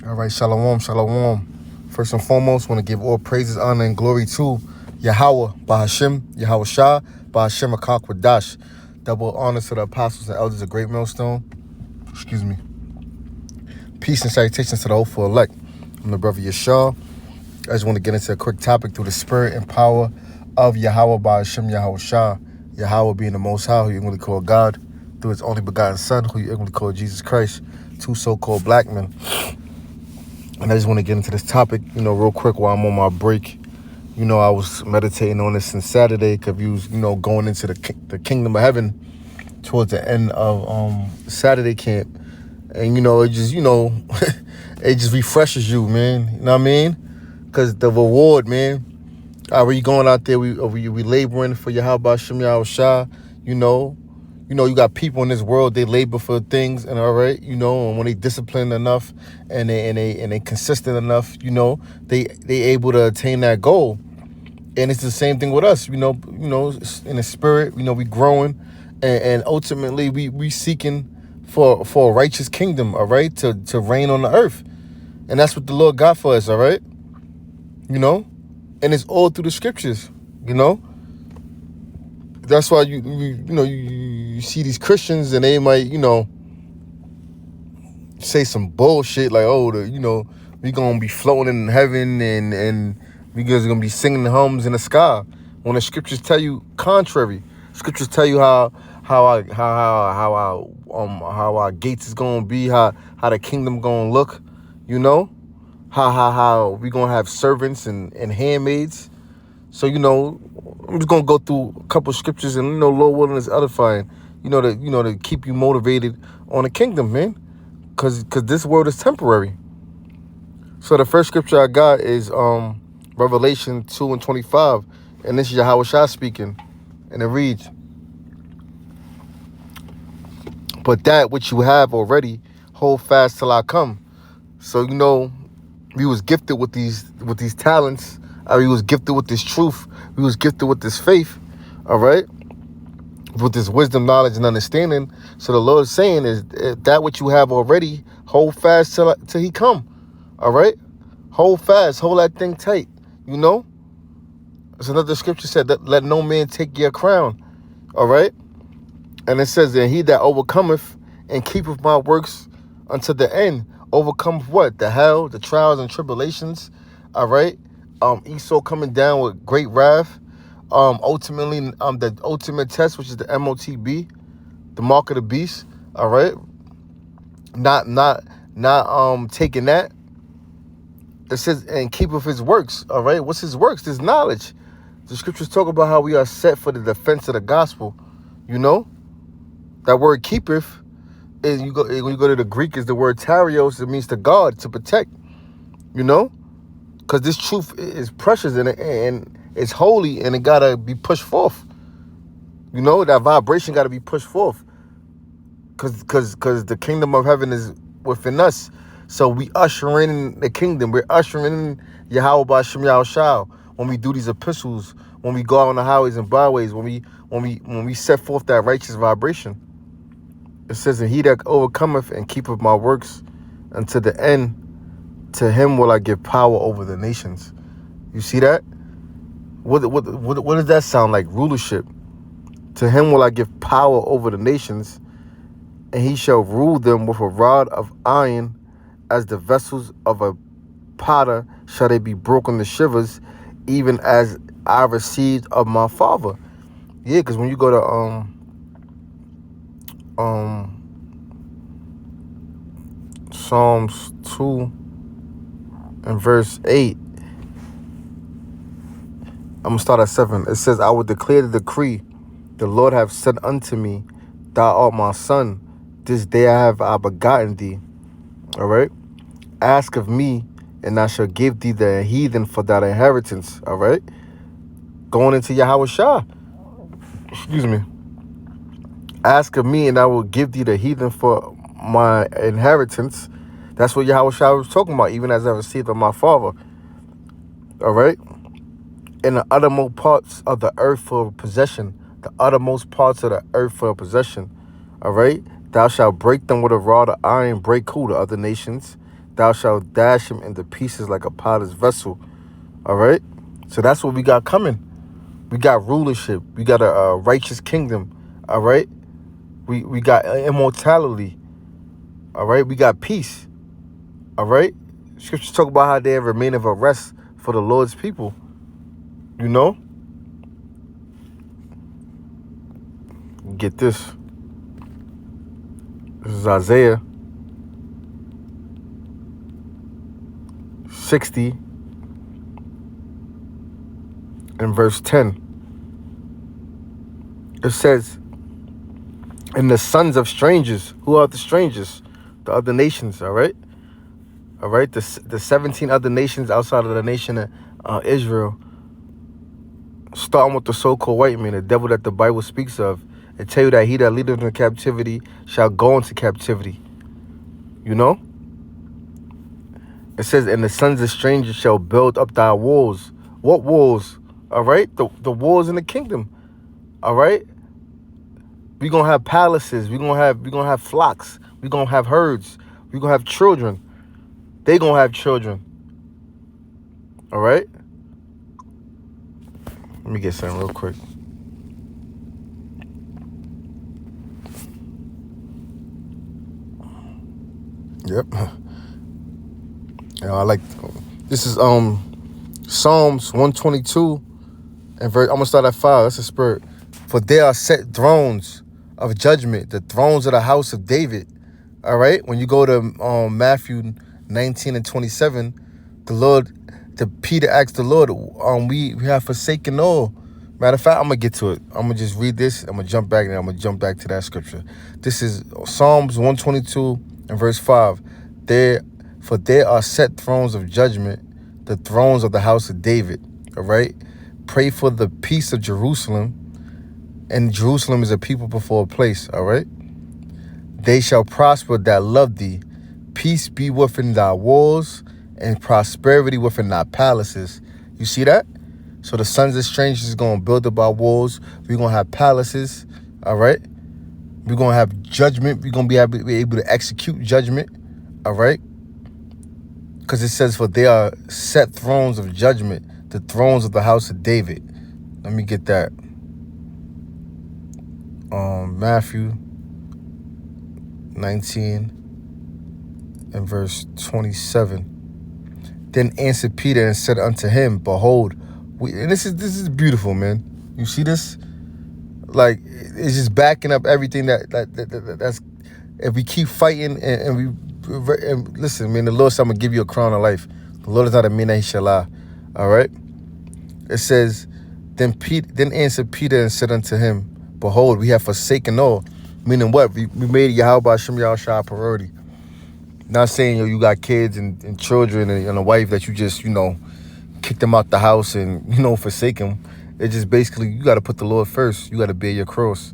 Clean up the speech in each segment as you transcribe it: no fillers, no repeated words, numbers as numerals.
All right, shalom, shalom. First and foremost, want to give all praises, honor, and glory to Yahweh, Bahashim, Yahweh Shah, Bahashim Akakwadash. Double honors to the apostles and elders of Great Millstone. Excuse me. Peace and salutations to the hopeful elect. I'm the brother Yashar. I just want to get into a quick topic through the spirit and power of Yahweh, Bahashim, Yahweh Shah. Yahweh being the Most High, who you really call God, through his only begotten Son, who you really call Jesus Christ, two so-called black men. And I just want to get into this topic, real quick while I'm on my break. I was meditating on this since Saturday because we was, going into the kingdom of heaven towards the end of Saturday camp. And, it just, it just refreshes you, man. You know what I mean? Because the reward, man. We going out there, we laboring for Yahweh Shem Yahweh Shah, you got people in this world, they labor for things, and all right, and when they disciplined enough and they consistent enough, they able to attain that goal. And it's the same thing with us, in the spirit, we growing, and ultimately we seeking for a righteous kingdom, all right, to reign on the earth. And that's what the Lord got for us, all right? And it's all through the scriptures, That's why you see these Christians and they might, say some bullshit like, oh, we gonna be floating in heaven and we guys gonna be singing the hymns in the sky. When the scriptures tell you contrary, scriptures tell you how our gates is gonna be, how the kingdom gonna look, how we gonna have servants and handmaids. So, I'm just gonna go through a couple of scriptures and, Lord willing is edifying, to keep you motivated on the kingdom, man. Cause this world is temporary. So the first scripture I got is Revelation 2:25. And this is Yahweh Shah speaking. And it reads, "But that which you have already, hold fast till I come." So, we was gifted with these talents. We was gifted with this truth. We was gifted with this faith, all right? With this wisdom, knowledge, and understanding. So the Lord is saying is that what you have already, hold fast till he come, all right? Hold fast, hold that thing tight, There's another scripture said that let no man take your crown, all right? And it says that he that overcometh and keepeth my works unto the end, overcometh what? The hell, the trials and tribulations, all right? Esau coming down with great wrath. Ultimately, the ultimate test, which is the MOTB, the mark of the beast. All right, not taking that. It says and keepeth his works. All right, what's his works? This knowledge. The scriptures talk about how we are set for the defense of the gospel. That word keepeth is when you go to the Greek is the word tarios. It means to guard, to protect. Because this truth is precious and it's holy and it got to be pushed forth. That vibration got to be pushed forth. Because the kingdom of heaven is within us. So we usher in the kingdom. We're ushering in Yahweh B'Shem Yahweh Shah when we do these epistles, when we go out on the highways and byways, when we set forth that righteous vibration. It says, and he that overcometh and keepeth my works unto the end, to him will I give power over the nations. You see that? What does that sound like? Rulership. To him will I give power over the nations, and he shall rule them with a rod of iron, as the vessels of a potter shall they be broken to shivers, even as I received of my father. Yeah, because when you go to Psalms 2 and verse 8, I'm going to start at 7. It says, I will declare the decree. The Lord hath said unto me, thou art my son. This day have I begotten thee. All right. Ask of me, and I shall give thee the heathen for thy inheritance. All right. Going into Yahweh Shah. Excuse me. Ask of me, and I will give thee the heathen for my inheritance. That's what Yahweh Shah was talking about, even as I received of my father. All right. In the uttermost parts of the earth for possession. The uttermost parts of the earth for possession. All right. Thou shalt break them with a rod of iron. Break who? The other nations. thou shalt dash him into pieces like a potter's vessel. All right? So that's what we got coming. We got rulership. We got a righteous kingdom. All right? We got immortality. All right? We got peace. All right? Scriptures talk about how there remaineth a rest for the Lord's people. You know? Get this. This is Isaiah 60 and verse 10. It says, and the sons of strangers. Who are the strangers? The other nations, all right? All right, the 17 other nations outside of the nation of Israel, starting with the so-called white man, the devil that the Bible speaks of, and tell you that he that leadeth into captivity shall go into captivity. You know? It says, and the sons of strangers shall build up thy walls. What walls? All right? The walls in the kingdom. All right? We're going to have palaces. We're going to have flocks. We're going to have herds. We're going to have children. They going to have children. All right? Let me get something real quick. Yep. I like, this is Psalms 122 and verse, I'm going to start at 5. That's the spirit. For there are set thrones of judgment, the thrones of the house of David. All right? When you go to Matthew 19 and 27, Peter asked the Lord, we have forsaken all. Matter of fact, I'm going to get to it. I'm going to just read this. I'm going to jump back, and I'm going to jump back to that scripture. This is Psalms 122 and verse 5. For there are set thrones of judgment, the thrones of the house of David. All right? Pray for the peace of Jerusalem. And Jerusalem is a people before a place. All right? They shall prosper that love thee. Peace be within thy walls, and prosperity within thy palaces. You see that? So the sons of strangers is going to build up our walls. We're going to have palaces. All right? We're going to have judgment. We're going to be able to execute judgment. All right? Because it says, for they are set thrones of judgment, the thrones of the house of David. Let me get that. Matthew 19 and verse 27. Then answered Peter and said unto him, behold, and this is beautiful, man. You see this? Like, it's just backing up everything that's, if we keep fighting and listen, man, the Lord said, I'm going to give you a crown of life. The Lord is not a man that he shall lie. All right? It says, then answered Peter and said unto him, behold, we have forsaken all. Meaning what? We made Yahweh Hashem Yahushua a priority. Not saying, you got kids and children and a wife that you just, kick them out the house and, forsake them. It's just basically, you got to put the Lord first. You got to bear your cross.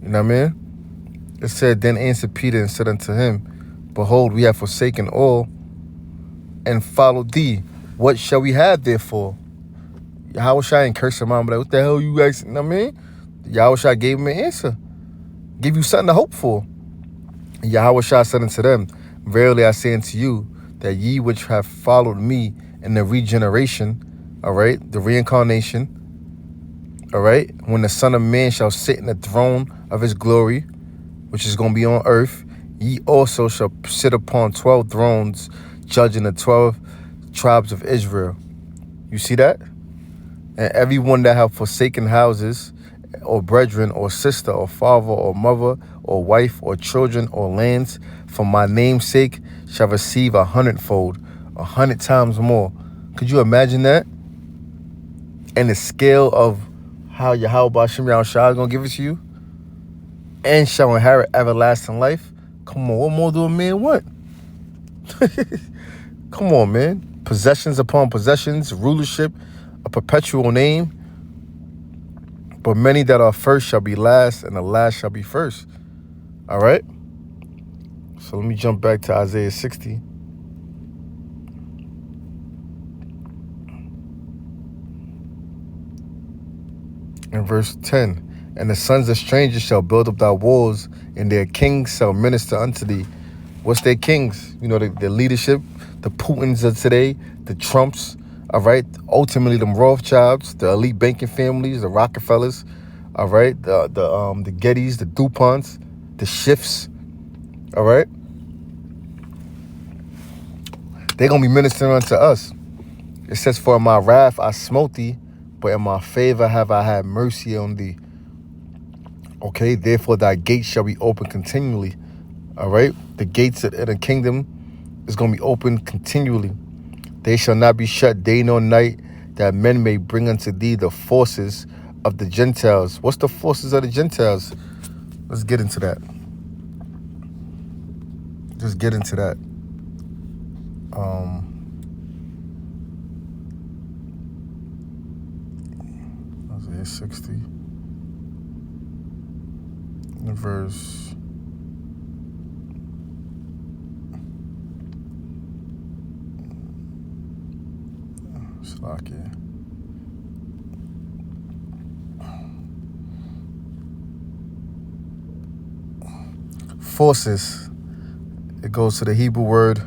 You know what I mean? It said, then answered Peter and said unto him, behold, we have forsaken all and followed thee. What shall we have therefore? Yahushua ain't curse him out, but like, what the hell you guys, you know what I mean? Yahushua gave him an answer. Give you something to hope for. And Yahushua said unto them, verily I say unto you, that ye which have followed me in the regeneration, all right, the reincarnation, all right, when the Son of Man shall sit in the throne of his glory, which is going to be on earth, ye also shall sit upon 12 thrones, judging the 12 tribes of Israel. You see that? And everyone that have forsaken houses, or brethren, or sister, or father, or mother, or wife, or children, or lands, for my name's sake, shall receive 100-fold, 100 times more. Could you imagine that? And the scale of how Yahweh Hashem Yahushua is going to give it to you, and shall inherit everlasting life. Come on, what more do a man want? Come on, man. Possessions upon possessions, rulership, a perpetual name. But many that are first shall be last, and the last shall be first. All right? So let me jump back to Isaiah 60. In verse 10, and the sons of strangers shall build up thy walls, and their kings shall minister unto thee. What's their kings? You know, the leadership, the Putins of today, the Trumps, all right? Ultimately, them Rothschilds, the elite banking families, the Rockefellers, all right? The Gettys, the DuPonts, the Schiffs, all right? They're going to be ministering unto us. It says, for in my wrath I smote thee, but in my favor have I had mercy on thee. Okay, therefore thy gates shall be open continually. All right, the gates of the kingdom is going to be open continually. They shall not be shut day nor night, that men may bring unto thee the forces of the Gentiles. What's the forces of the Gentiles? Let's get into that. Just get into that. Isaiah 60. In verse Slakia. Forces. It goes to the Hebrew word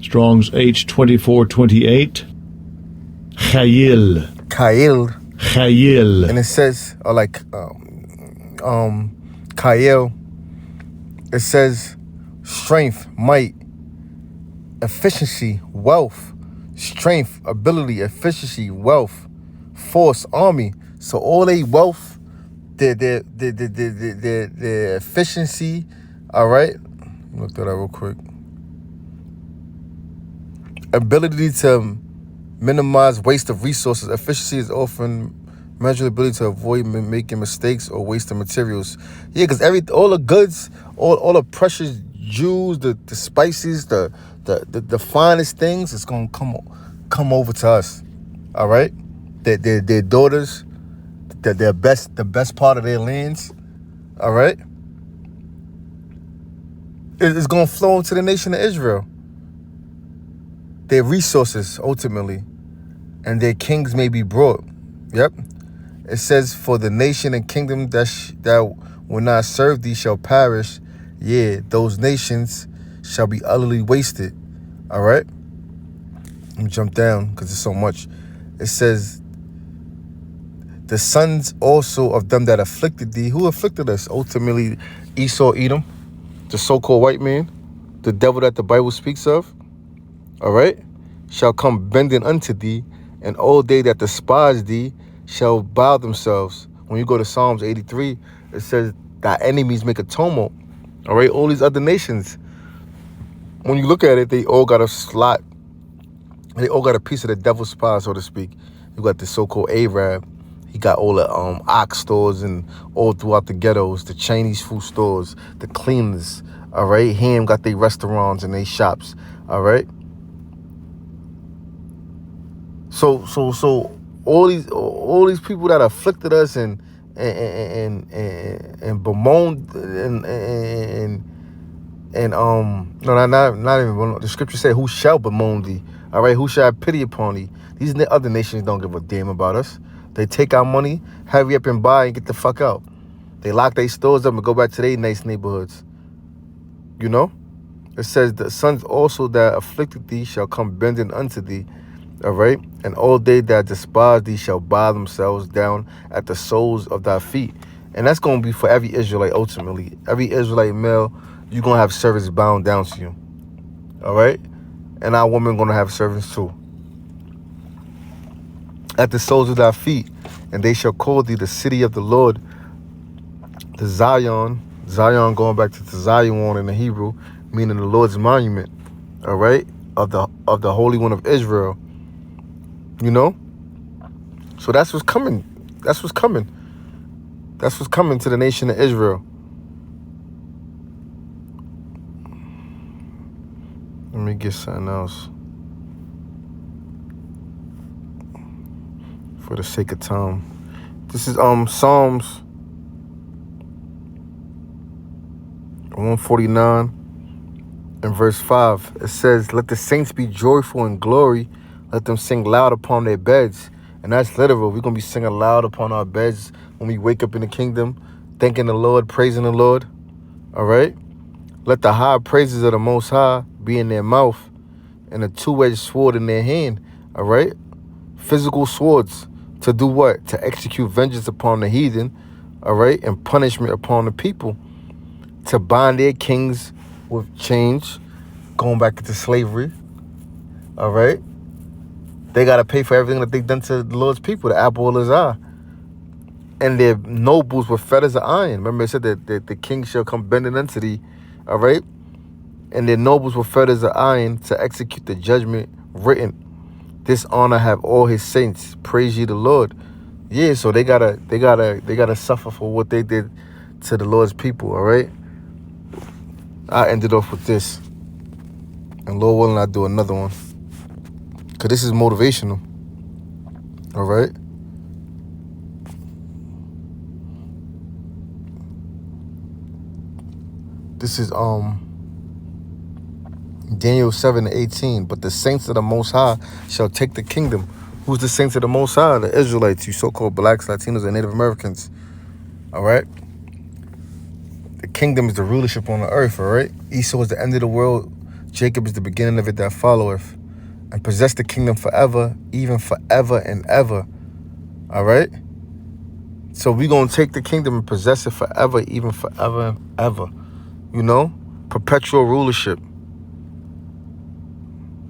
Strong's H2428. Chayil. Kail. Chayil. And it says, or like Kael, it says strength, might, efficiency, wealth, strength, ability, efficiency, wealth, force, army. So all they wealth, their efficiency, all right? Look that up real quick. Ability to minimize waste of resources. Efficiency is often measured ability to avoid making mistakes or wasting materials. Yeah, because all the goods, all the precious jewels, the spices, the finest things, it's gonna come over to us. All right, their daughters, the best part of their lands. All right, it's gonna flow into the nation of Israel. Their resources ultimately, and their kings may be brought. Yep. It says, for the nation and kingdom that will not serve thee shall perish. Yeah, those nations shall be utterly wasted. All right? Let me jump down because there's so much. It says, the sons also of them that afflicted thee. Who afflicted us? Ultimately, Esau, Edom, the so-called white man, the devil that the Bible speaks of. All right? Shall come bending unto thee, and all they that despise thee shall bow themselves. When you go to Psalms 83, it says, thy enemies make a tumult. All right, all these other nations, when you look at it, they all got a slot. They all got a piece of the devil's pie, so to speak. You got the so-called Arab. He got all the ox stores and all throughout the ghettos, the Chinese food stores, the cleaners. All right, Ham got their restaurants and their shops. All right. So all these people that afflicted us and bemoaned no, not even, the scripture said, who shall bemoan thee? All right, who shall have pity upon thee? These other nations don't give a damn about us. They take our money, hurry up and buy and get the fuck out. They lock their stores up and go back to their nice neighborhoods. You know? It says, the sons also that afflicted thee shall come bending unto thee. All right? And all they that despise thee shall bow themselves down at the soles of thy feet. And that's going to be for every Israelite ultimately. Every Israelite male, you're going to have servants bound down to you. All right? And our women going to have servants too. At the soles of thy feet. And they shall call thee the city of the Lord, the Zion. Zion going back to the Zion in the Hebrew, meaning the Lord's monument. All right? Of the Holy One of Israel. You know? So that's what's coming. That's what's coming. That's what's coming to the nation of Israel. Let me get something else. For the sake of time. This is Psalms 149 and verse 5. It says, let the saints be joyful in glory. Let them sing loud upon their beds. And that's literal. We're going to be singing loud upon our beds when we wake up in the kingdom, thanking the Lord, praising the Lord. All right? Let the high praises of the Most High be in their mouth and a two-edged sword in their hand, all right? Physical swords to do what? To execute vengeance upon the heathen, all right? And punishment upon the people. To bind their kings with chains, going back into slavery, all right? They got to pay for everything that they've done to the Lord's people, the apple of his eye. And their nobles with fetters of iron. Remember it said that the king shall come bending unto thee, all right? And their nobles with fetters of iron to execute the judgment written. This honor have all his saints. Praise ye the Lord. Yeah, so they gotta suffer for what they did to the Lord's people, all right? I ended off with this. And Lord willing, I'll do another one. Because this is motivational. All right? This is Daniel 7:18. But the saints of the Most High shall take the kingdom. Who's the saints of the Most High? The Israelites, you so-called blacks, Latinos, and Native Americans. All right? The kingdom is the rulership on the earth, all right? Esau is the end of the world. Jacob is the beginning of it that followeth. And possess the kingdom forever, even forever and ever. All right? So we're going to take the kingdom and possess it forever, even forever and ever. You know? Perpetual rulership.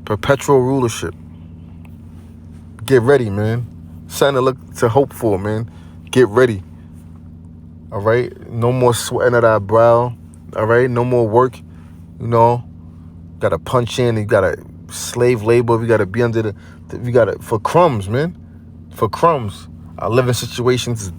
Perpetual rulership. Get ready, man. Something to look to hope for, man. Get ready. All right? No more sweating at our brow. All right? No more work. You know? Got to punch in. You got to slave labor. We got to be under we got to, for crumbs, man. For crumbs. Our living situations is